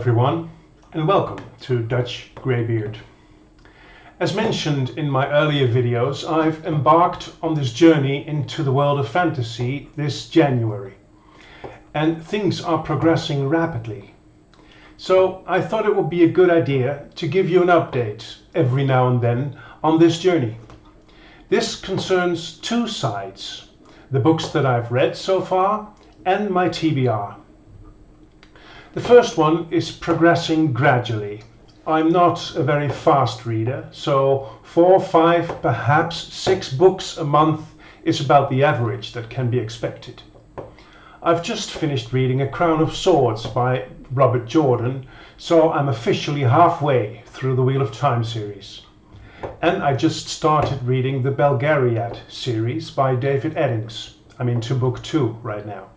everyone, and welcome to Dutch Greybeard. As mentioned in my earlier videos, I've embarked on this journey into the world of fantasy this January, and things are progressing rapidly. So I thought it would be a good idea to give you an update every now and then on this journey. This concerns two sides: the books that I've read so far and my TBR. The first one is progressing gradually. I'm not a very fast reader, so 4, 5, perhaps 6 books a month is about the average that can be expected. I've just finished reading A Crown of Swords by Robert Jordan, so I'm officially halfway through the Wheel of Time series. And I just started reading the Belgariad series by David Eddings. I'm into book 2 right now.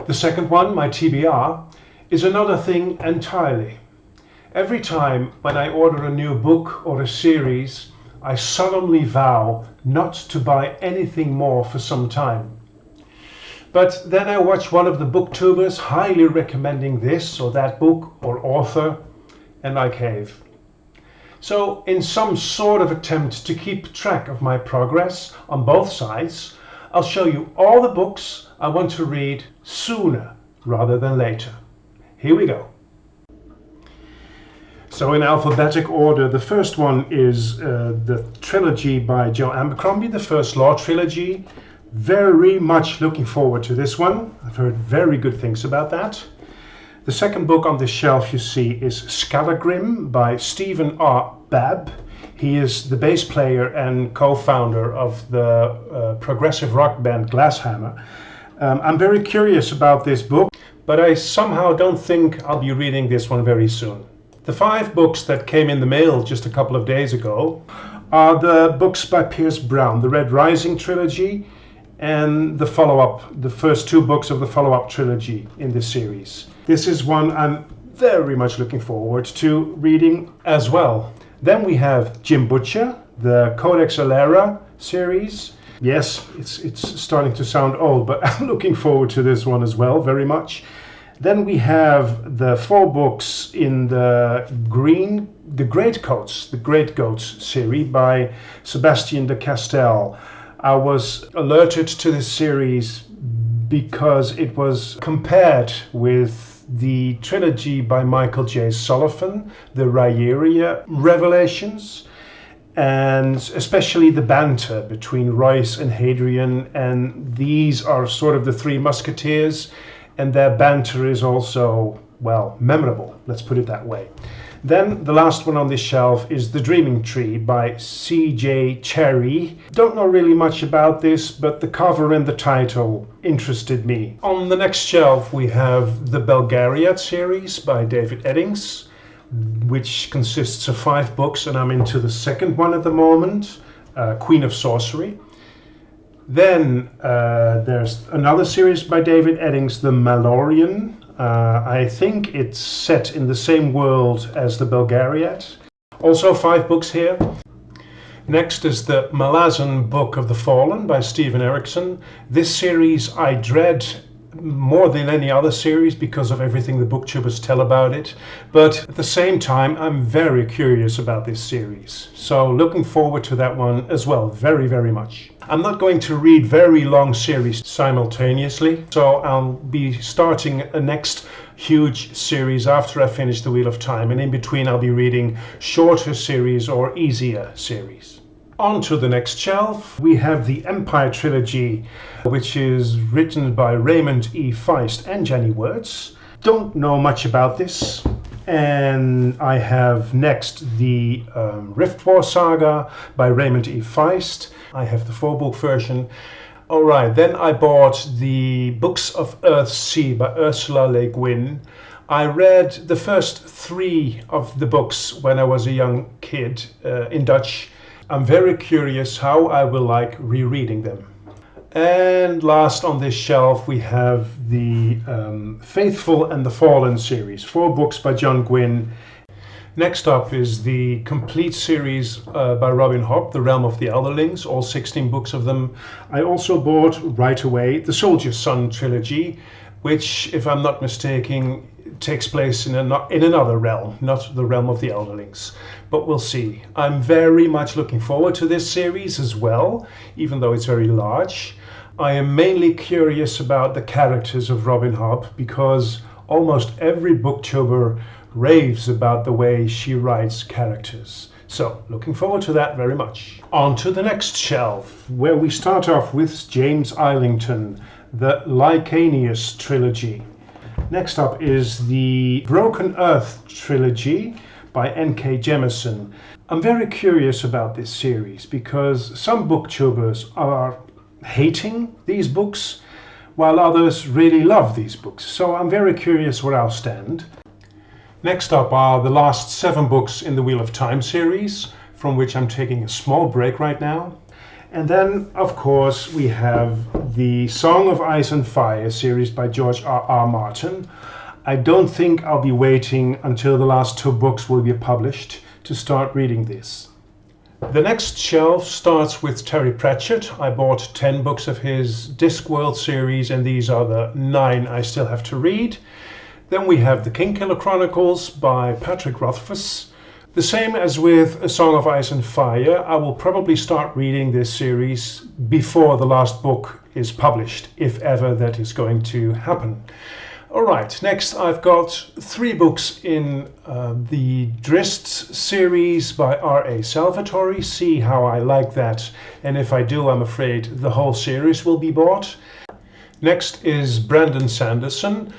The second one, my TBR, is another thing entirely. Every time when I order a new book or a series, I solemnly vow not to buy anything more for some time. But then I watch one of the booktubers highly recommending this or that book or author, and I cave. So in some sort of attempt to keep track of my progress on both sides, I'll show you all the books I want to read sooner rather than later. Here we go. So in alphabetic order, the first one is the Trilogy by Joe Abercrombie, the First Law Trilogy. Very much looking forward to this one. I've heard very good things about that. The second book on the shelf you see is Skallagrimm by Stephen R. Babb. He is the bass player and co-founder of the progressive rock band Glasshammer. I'm very curious about this book, but I somehow don't think I'll be reading this one very soon. The 5 books that came in the mail just a couple of days ago are the books by Pierce Brown, the Red Rising trilogy, and the follow-up, the first 2 books of the follow-up trilogy in this series. This is one I'm very much looking forward to reading as well. Then we have Jim Butcher, the Codex Alera series. Yes, it's starting to sound old, but I'm looking forward to this one as well, very much. Then we have the 4 books in the Great Goats series by Sebastien de Castell. I was alerted to this series because it was compared with the trilogy by Michael J. Sullivan, the Ryeria Revelations, and especially the banter between Royce and Hadrian, and these are sort of the 3 musketeers, and their banter is also, well, memorable, let's put it that way. Then the last one on this shelf is The Dreaming Tree by C.J. Cherryh. Don't know really much about this, but the cover and the title interested me. On the next shelf we have the Belgariad series by David Eddings, which consists of 5 books, and I'm into the second one at the moment, Queen of Sorcery. Then there's another series by David Eddings, the Malloreon. I think it's set in the same world as the Belgariad. Also 5 books here. Next is the Malazan Book of the Fallen by Steven Erikson. This series I dread more than any other series because of everything the booktubers tell about it, but at the same time I'm very curious about this series, so looking forward to that one as well, very, very much. I'm not going to read very long series simultaneously, so I'll be starting a next huge series after I finish the Wheel of Time, and in between I'll be reading shorter series or easier series. On to the next shelf, we have the Empire Trilogy, which is written by Raymond E. Feist and Janny Wurts. Don't know much about this. And I have next the Riftware Saga by Raymond E. Feist. I have the 4-book version. Alright, then I bought the Books of Earthsea by Ursula Le Guin. I read the first 3 of the books when I was a young kid in Dutch. I'm very curious how I will like rereading them. And last on this shelf we have the Faithful and the Fallen series, 4 books by John Gwynne. Next up is the complete series by Robin Hobb, The Realm of the Elderlings, all 16 books of them. I also bought right away the Soldier's Son trilogy, which, if I'm not mistaken, takes place in another realm, not the realm of the Elderlings. But we'll see. I'm very much looking forward to this series as well, even though it's very large. I am mainly curious about the characters of Robin Hobb because almost every booktuber raves about the way she writes characters. So, looking forward to that very much. On to the next shelf, where we start off with James Islington, the Licanius Trilogy. Next up is the Broken Earth Trilogy by N.K. Jemisin. I'm very curious about this series because some booktubers are hating these books, while others really love these books. So I'm very curious where I'll stand. Next up are the last 7 books in the Wheel of Time series, from which I'm taking a small break right now. And then, of course, we have the Song of Ice and Fire series by George R.R. Martin. I don't think I'll be waiting until the last 2 books will be published to start reading this. The next shelf starts with Terry Pratchett. I bought 10 books of his Discworld series, and these are the 9 I still have to read. Then we have the Kingkiller Chronicles by Patrick Rothfuss. The same as with A Song of Ice and Fire, I will probably start reading this series before the last book is published, if ever that is going to happen. Alright, next I've got 3 books in the Drizzt series by R.A. Salvatore. See how I like that, and if I do, I'm afraid the whole series will be bought. Next is Brandon Sanderson.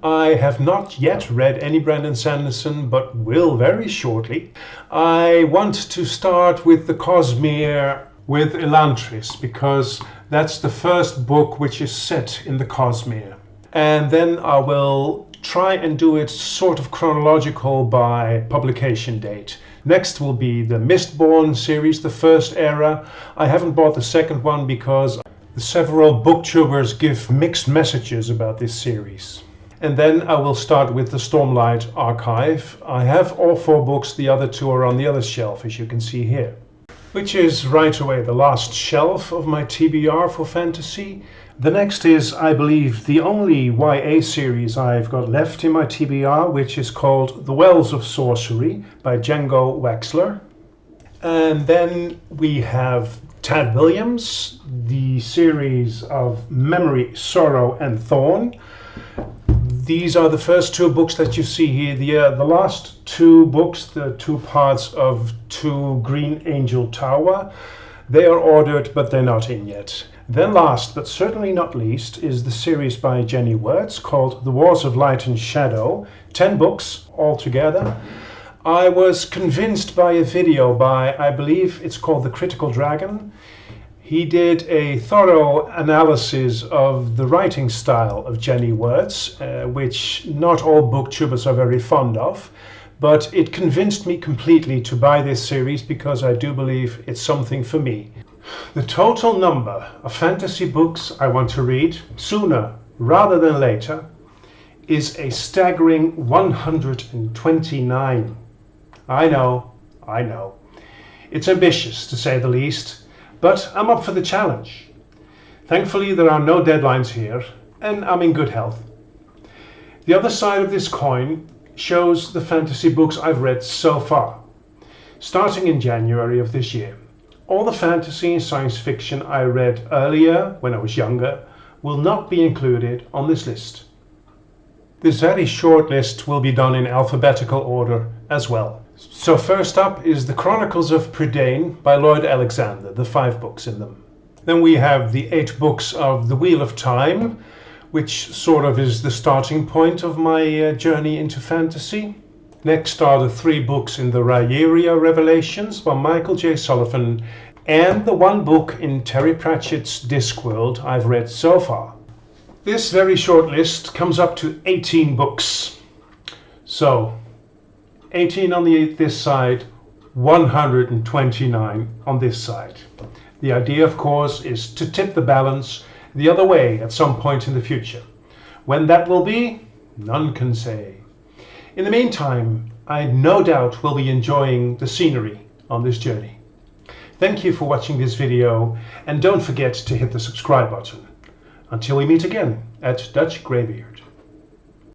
I have not yet read any Brandon Sanderson, but will very shortly. I want to start with the Cosmere with Elantris, because that's the first book which is set in the Cosmere. And then I will try and do it sort of chronological by publication date. Next will be the Mistborn series, the first era. I haven't bought the second one because several booktubers give mixed messages about this series. And then I will start with the Stormlight Archive. I have all 4 books, the other 2 are on the other shelf, as you can see here. Which is right away the last shelf of my TBR for fantasy. The next is, I believe, the only YA series I've got left in my TBR, which is called The Wells of Sorcery by Django Wexler. And then we have Tad Williams, the series of Memory, Sorrow and Thorn. These are the first 2 books that you see here. The last 2 books, the 2 parts of To Green Angel Tower, they are ordered, but they're not in yet. Then last, but certainly not least, is the series by Jenny Wurts called The Wars of Light and Shadow. 10 books altogether. I was convinced by a video by, I believe it's called The Critical Dragon. He did a thorough analysis of the writing style of Jenny Wurts, which not all booktubers are very fond of, but it convinced me completely to buy this series because I do believe it's something for me. The total number of fantasy books I want to read sooner rather than later is a staggering 129. I know. It's ambitious to say the least. But I'm up for the challenge. Thankfully, there are no deadlines here, and I'm in good health. The other side of this coin shows the fantasy books I've read so far, starting in January of this year. All the fantasy and science fiction I read earlier, when I was younger, will not be included on this list. This very short list will be done in alphabetical order as well. So first up is The Chronicles of Prydain by Lloyd Alexander, the 5 books in them. Then we have the 8 books of The Wheel of Time, which sort of is the starting point of my journey into fantasy. Next are the 3 books in the Rhaeria Revelations by Michael J. Sullivan, and the 1 book in Terry Pratchett's Discworld I've read so far. This very short list comes up to 18 books. So 18 on this side, 129 on this side. The idea, of course, is to tip the balance the other way at some point in the future. When that will be, none can say. In the meantime, I no doubt will be enjoying the scenery on this journey. Thank you for watching this video, and don't forget to hit the subscribe button. Until we meet again at Dutch Greybeard.